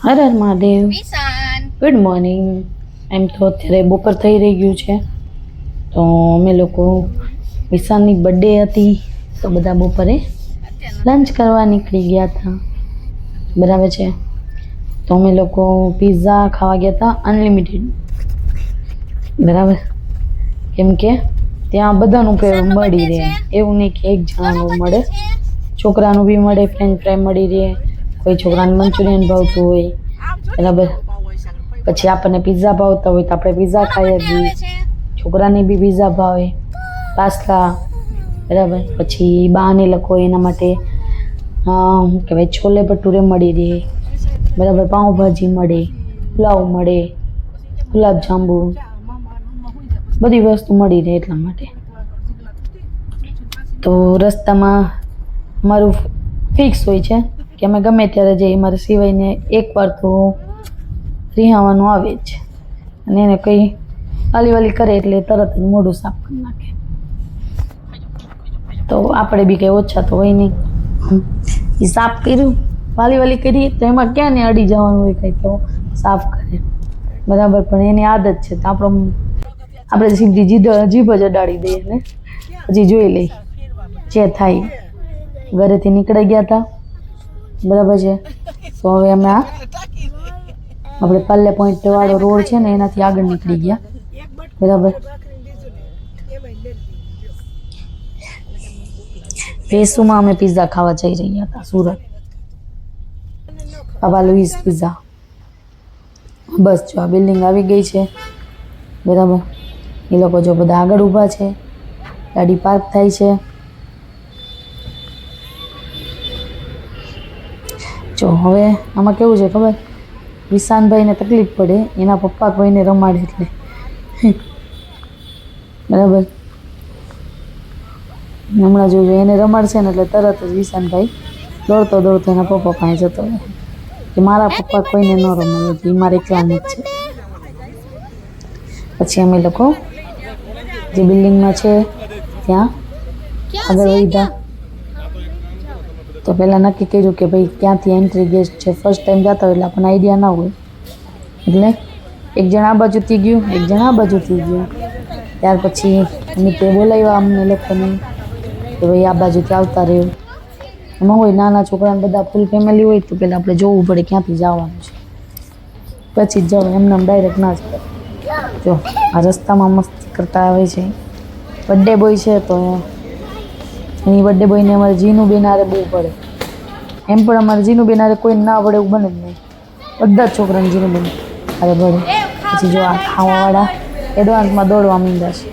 હર Har Mahadev. Good morning. એમ તો અત્યારે બપોર થઈ રહી ગયું છે, તો અમે લોકો વિશાનની બર્થડે હતી, તો બધા બપોરે લંચ કરવા નીકળી ગયા હતા. બરાબર છે. તો અમે લોકો પિઝા ખાવા ગયા હતા અનલિમિટેડ. બરાબર, કેમ કે ત્યાં બધાનું મળી રહે, એવું નહીં કે એક જણાનું મળે, છોકરાનું બી મળે, ફ્રેન્ચ ફ્રાય મળી રહે, કોઈ છોકરાને મંચુરિયન ભાવતું હોય. બરાબર, પછી આપણને પિઝા ભાવતા હોય તો આપણે પિઝા ખાઈ શકીએ, છોકરાને બી પિઝા ભાવે, પાસ્તા. બરાબર, પછી બાને લોકો એના માટે શું કહેવાય, છોલે ભટુરે મળી રહે. બરાબર, પાઉંભાજી મળે, પુલાવ મળે, ગુલાબ જાંબુ, બધી વસ્તુ મળી રહે. એટલા માટે તો રસ્તામાં મારું ફિક્સ હોય છે કે અમે ગમે ત્યારે જઈએ, મારે સિવાયને એકવાર તો રિહાવાનું આવે જ, અને એને કંઈ વાલી કરે એટલે તરત જ મોઢું સાફ કરી નાખે. તો આપણે બી કંઈ ઓછા તો હોય નહીં. એ સાફ કર્યું, વાલી કરી તો એમાં ક્યાં ને અડી જવાનું હોય, કંઈ તો સાફ કરે. બરાબર, પણ એની આદત છે, તો આપણે સીધી જીભ જ અડાડી દઈએ ને પછી જોઈ લઈ જે થાય. ઘરેથી નીકળી ગયા હતા. બરાબર છે. તો હવે અમે આપણે પલ્લે પોઈન્ટ વાળો રોડ છે ને એનાથી આગળ નીકળી ગયા. બરાબર, વેસુમાં અમે પિઝા ખાવા જઈ રહ્યા હતા, સુરત. બાબા લુઈસ પિઝા. બસ જો આ બિલ્ડિંગ આવી ગઈ છે. બરાબર, એ લોકો જો બધા આગળ ઊભા છે, ગાડી પાર્ક થાય છે. જો હવે આમાં કેવું છે ખબર, વિશાનભાઈને તકલીફ પડે, એના પપ્પા કોઈને રમાડે એટલે. બરાબર, હમણાં જોજો એને રમાડશે ને એટલે તરત જ વિશાનભાઈ દોડતો એના પપ્પા પાસે જતો રહે કે મારા પપ્પા કોઈને ન રમાડે, એ મારે એકલાને જ છે. પછી અમે લોકો જે બિલ્ડિંગમાં છે ત્યાં આગળ વધ્યા. તો પહેલાં નક્કી કર્યું કે ભાઈ ક્યાંથી એન્ટ્રી ગેટ છે. ફર્સ્ટ ટાઈમ જતા હોય એટલે આપણને આઈડિયા ના હોય, એટલે એક જણ આ બાજુથી ગયું, એક જણ આ બાજુથી ગયું. ત્યાર પછી અમે તે બોલાવ્યા અમને લોકોને કે ભાઈ આ બાજુથી આવતા રહ્યું. એમાં હોય નાના છોકરાને બધા ફૂલ ફેમિલી હોય તો પહેલાં આપણે જોવું પડે ક્યાંથી જવાનું છે, પછી જ જાઓ, એમને ડાયરેક્ટ ના જ કરે. જો આ રસ્તામાં મસ્તી કરતા આવે છે. બર્થડે બોય છે તો એની બર્થડે બોયને અમારે જીનું બેનારે બહુ પડે. એમ પણ અમારે જીનું બેનારે કોઈ ના પડે એવું બને જ નહીં, બધા જ છોકરાને જીનું બેન અરે પડે. પછી જો આ ખાવાવાળા એડવાન્સમાં દોડવા માંડ્યા છે.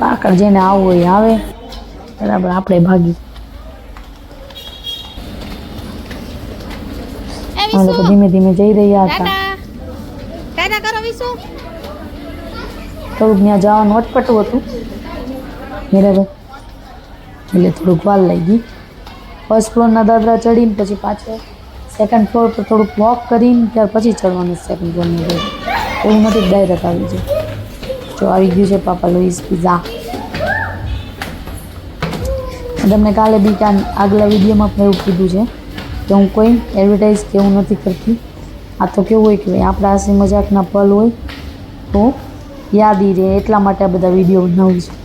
આગળ જેને આવવું હોય આવે. બરાબર, આપણે ભાગી. અમે લોકો ધીમે ધીમે જઈ રહ્યા હતા. થોડુંક ત્યાં જવાનું અટપટું હતું. બરાબર, એટલે થોડુંક વાર લાગી. ફર્સ્ટ ફ્લોરના દાદરા ચડીને પછી પાછળ સેકન્ડ ફ્લોર પર થોડુંક વોક કરીને ત્યાર પછી ચડવાનું સેકન્ડ ફ્લોરની અંદર. એવું નથી ડાયરેક્ટ આવી જાય. જો આવી ગયું છે પાપા લુઈસ પિઝા. તમને કાલે બી આગલા વિડીયોમાં પણ એવું કીધું છે કે હું કોઈ એડવર્ટાઈઝ કે એવું નથી કરતી. આ તો કેવું હોય કે ભાઈ આપણા હસી મજાકના પલ હોય તો યાદી રહે, એટલા માટે આ બધા વિડીયો બનાવું છું.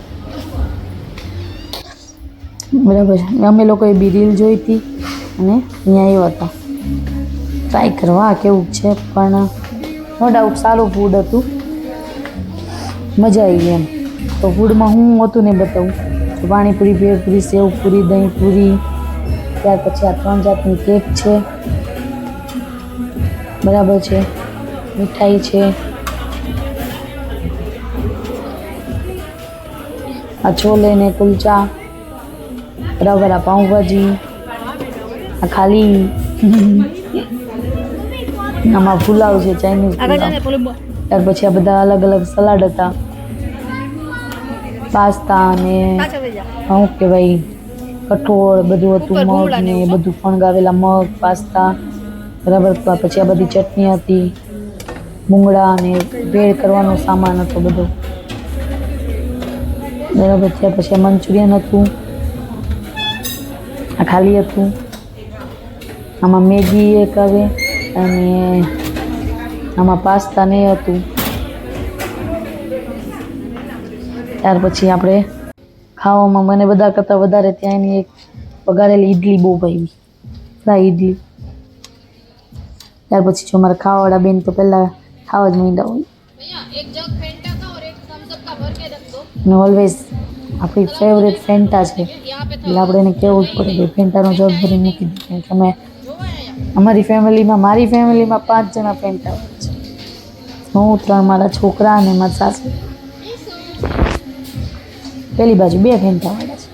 બરાબર, અમે લોકોએ બી રીલ જોઈ હતી અને અહીંયા આવ્યા હતા ટ્રાય કરવા કેવું છે, પણ નો ડાઉટ સારું ફૂડ હતું, મજા આવી એમ. તો ફૂડમાં હું હતું ને બતાવું. પાણીપુરી, ભેળપુરી, સેવપુરી, દહીંપુરી, ત્યાર પછી આ 3 જાતની કેક છે. બરાબર છે, મીઠાઈ છે, આ છોલે ને કુલચા. બરાબર, આ પાઉંભાજી, આ ખાલી આમાં પુલાવ છે, ચાઇનીઝ પુલાવ. ત્યાર પછી આ બધા અલગ અલગ સલાડ હતા, પાસ્તા ને શું કહેવાય કઠોળ બધું હતું, મગ ને બધું ફણગાવેલા મગ, પાસ્તા. બરાબર, પછી આ બધી ચટણી હતી, ભૂંગળા અને ભેળ કરવાનો સામાન હતો બધો. બરાબર, ત્યાર પછી આ મંચુરિયન હતું, આ ખાલી હતું. આમાં મેગી એક આવે, અને આમાં પાસ્તા નહીં હતું. ત્યાર પછી આપણે ખાવામાં મને બધા કરતાં વધારે ત્યાંની એક વઘારેલી ઈડલી બહુ ભાવી, ફ્રાય ઈડલી. ત્યાર પછી જો મારા ખાવાવાળા બેન તો પહેલાં ખાવા જ માંડ્યા હોય. અને ઓલવેઝ આપણી ફેવરેટ ફેન્ટા છે એટલે આપણે એને કહેવું જ પડે કે ફેન્ટાનો જગ ભરીને મૂકી દઈએ. કેમ કે અમે મારી ફેમિલીમાં 5 જણા ફેન્ટા હોય છે. હું 3 મારા છોકરા અને મારા સાસુ. પેલી બાજુ 2 ફેન્ટા વાળા છે.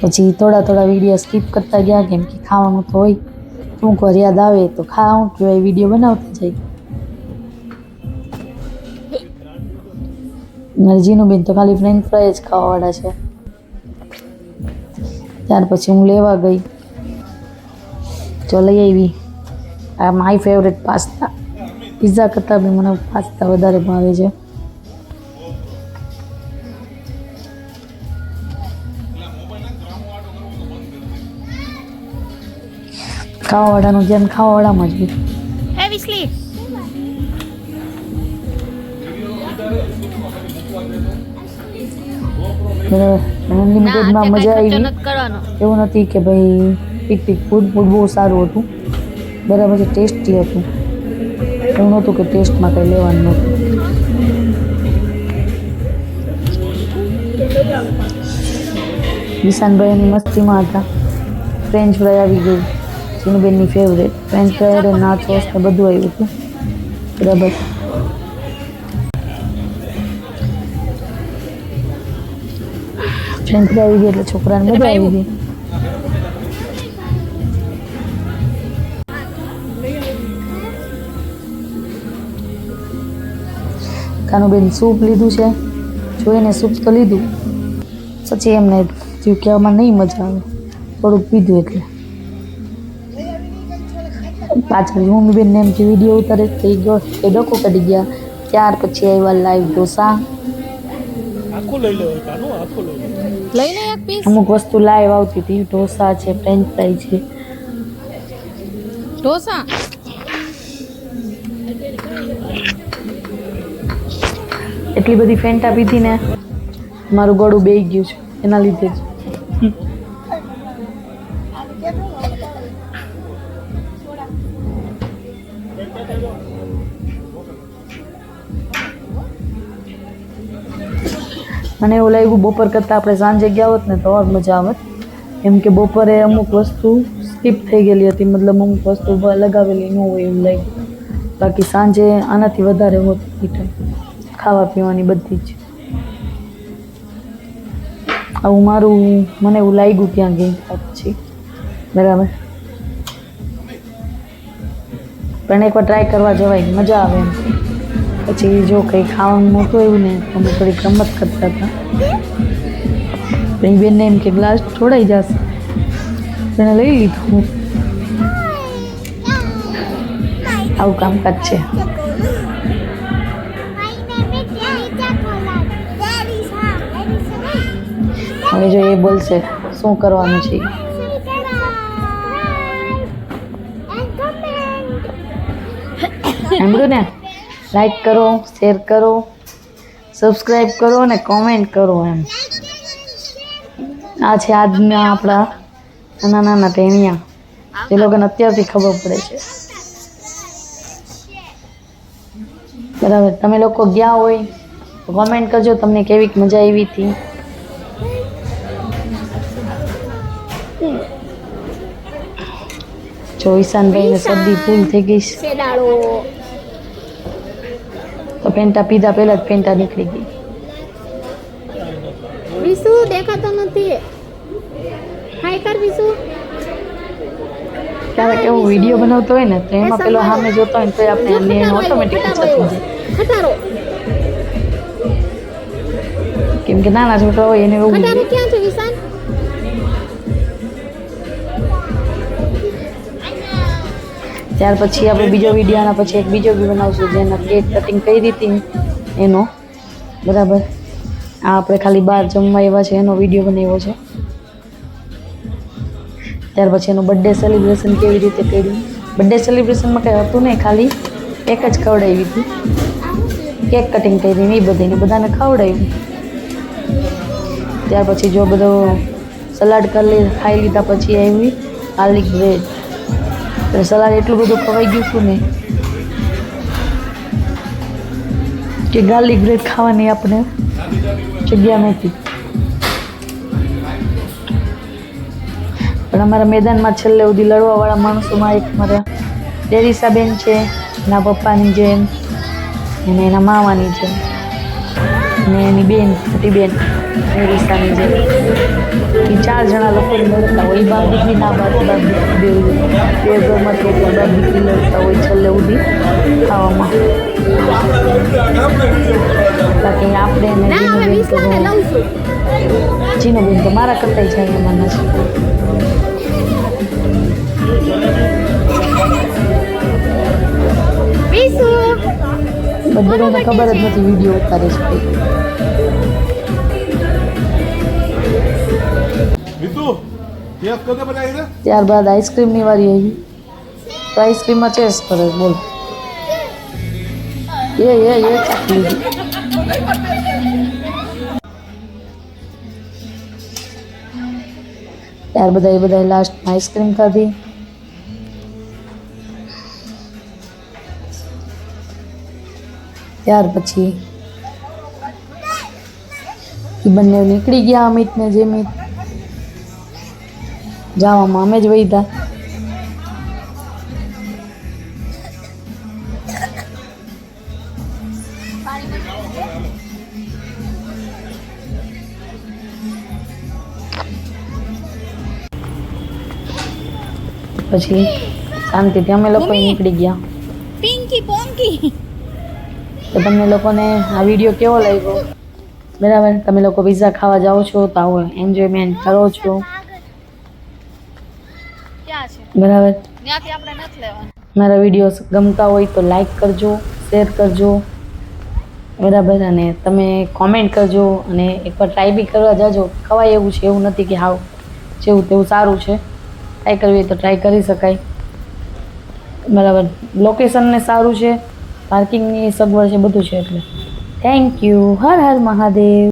પછી થોડા વિડીયો સ્કીપ કરતા ગયા કેમ કે ખાવાનું તો હોય. અમુક વાર યાદ આવે તો ખાવું કહેવાય, વિડીયો બનાવતા જાય. મારી જીનુબેન તો ખાલી ફ્રેન્ચ ફ્રાય જ ખાવાવાળા છે. ત્યાર પછી હું લેવા ગઈ, જો લઈ આવી આ માય ફેવરેટ પાસ્તા. પિઝા કરતાં બી મને પાસ્તા વધારે ભાવે છે. ખાવાવાળાનું ધ્યાન ખાવાવાળામાં જ બી. અનલિમિટેડમાં મજા આવી. એવું નથી કે ભાઈ ઠીક ફૂડ બહુ સારું હતું, બરાબર છે, ટેસ્ટી હતું. એવું નહોતું કે ટેસ્ટમાં કંઈ લેવાનું નહોતું. વિશાનભાઈની મસ્તીમાં હતા. ફ્રેન્ચ ફ્રાય આવી ગઈ, જીનુબેનની ફેવરેટ ફ્રેન્ચ ફ્રાય અને નાચોસ ને બધું આવ્યું હતું, બરાબર. ફ્રેન્ચ ફ્રાય આવી ગઈ એટલે છોકરાને મજા આવી ગઈ. કાનુબેન સૂપ લીધું છે, જોઈને સૂપ તો લીધું, પછી એમને થયું કે આમાં નહીં મજા આવે, થોડુંક પીધું એટલે પાછળ મમ્મીબેનને એમ કે વિડીયો ઉતારે થઈ ગયો એ ડોકો કાઢી ગયા. ત્યાર પછી આવ્યા લાઈવ ઢોસા. અમુક વસ્તુ લાઈવ આવતી હતી, ઢોસા છે, ફ્રેન્ચ ફ્રાય છે. ઢોસા એટલી બધી ફેન્ટા પીધી ને મારું ગળું બેહી ગયું છે એના લીધે જ. મને એવું લાગ્યું બપોર કરતાં આપણે સાંજે ગયા હોત ને તો ઓર મજા આવત. કેમ કે બપોરે અમુક વસ્તુ સ્કીપ થઈ ગયેલી હતી, મતલબ અમુક વસ્તુ લગાવેલી ન હોય એવું લાગ્યું. બાકી સાંજે આનાથી વધારે હોત મીઠાઈ ખાવા પીવાની બધી જ. આવું મને એવું લાગ્યું ત્યાં ગઈ પછી, બરાબર. પણ એકવાર ટ્રાય કરવા જવાય, મજા આવે એમ. પછી જો કંઈ ખાવાનું નહોતું એવું ને અમે થોડીક રમત કરતા હતા. પણ બેનને એમ કે ગ્લાસ છોડાઈ જશે, તેને લઈ લીધું. આવું કામકાજ છે. હવે જો એ બોલશે શું કરવાનું છે. સાંભળ્યું ને? લાઈક કરો, શેર કરો, સબસ્ક્રાઈબ કરો અને કોમેન્ટ કરો. એમ આ છે આજના આપણા નાના ટેણિયા, જે લોકોને અત્યારથી ખબર પડે છે, બરાબર. તમે લોકો ગયા હોય તો કોમેન્ટ કરજો તમને કેવી મજા આવી હતી. જો ઈશાનભાઈને શરદી ફૂલ થઈ ગઈ છે તો પેન્ટા પીધા પહેલા જ પેન્ટા નીકળી ગઈ. વિશુ દેખાતો નથી, હાય કર વિશુ. ક્યારેક એવું વિડીયો બનાવતો હોય ને તો એમાં પેલો સામે જોતો હોય ને તો આપણે ઓટોમેટિક થતું જાય. કેમ કે નાના છોકરા હોય એને એવું. ક્યાં છે વિશાન? ત્યાર પછી આપણે બીજો વિડીયો આના પછી એક બીજો બી બનાવશું જેના કેક કટિંગ કરી હતી એનો, બરાબર. આ આપણે ખાલી બહાર જમવા આવ્યા છે એનો વિડીયો બનાવ્યો છે. ત્યાર પછી એનું બર્થડે સેલિબ્રેશન કેવી રીતે કર્યું. બર્થડે સેલિબ્રેશનમાં કંઈ હતું નહીં, ખાલી કેક જ ખવડાવી હતી. કેક કટિંગ કરી એ બધીને બધાને ખવડાવ્યું. ત્યાર પછી જો બધો સલાડ ખાઈ લીધા પછી આવી ગાર્લિક બ્રેડ. સલાડ એટલું બધું ખવાઈ ગયું હતું ને કે ગાર્લિક બ્રેડ ખાવાની આપણે જગ્યા નહોતી. પણ અમારા મેદાનમાં છેલ્લે સુધી લડવાવાળા માણસોમાં એક મારા ડેરીસાબેન છે, એના પપ્પાની જેમ, અને એના મામાની જેમ, અને એની બેન મોટી બેન ડેરીસાની જેમ. એ 4 જણા લોકો લડતા હોય. બાપ દીકરી ના બાપ દીકરી બે ઘરમાં કે બાપ દીકરી લડતા હોય છેલ્લે સુધી ખાવામાં. બાકી આપણે જીનો બેન તો મારા કરતા જાય એમાં નથી. બધાને ખબર જ નથી વિડીયો ઉતારે છે. ત્યારબાદ આઈસ્ક્રીમની વારી આવી તો આઈસ્ક્રીમમાં ચેસ કરે. બોલ એ ચાખી લીધી. ત્યાર બધા લાસ્ટમાં આઈસ્ક્રીમ ખાધી. ત્યાર પછી એ બંને નીકળી ગયા. અમિત ને જેમિત જવામાં અમે જ વૈધા. પછી શાંતિથી અમે લોકો નીકળી ગયા. પિંકી પોંકી. તો તમને લોકોને આ વિડીયો કેવો લાગ્યો? બરાબર, તમે લોકો પિઝા ખાવા જાઓ છો તો આવો એન્જોયમેન્ટ કરો છો. બરાબર, મારા વિડીયોઝ ગમતા હોય તો લાઈક કરજો, શેર કરજો. બરાબર, અને તમે કોમેન્ટ કરજો. અને એકવાર ટ્રાય બી કરવા જાજો. ખવાય એવું છે, એવું નથી કે હાવ જેવું તેવું સારું છે. ટ્રાય કરવી હોય તો ટ્રાય કરી શકાય. બરાબર, લોકેશનને સારું છે, પાર્કિંગની સગવડ છે, બધું છે. એટલે thank you. Har Har Mahadev.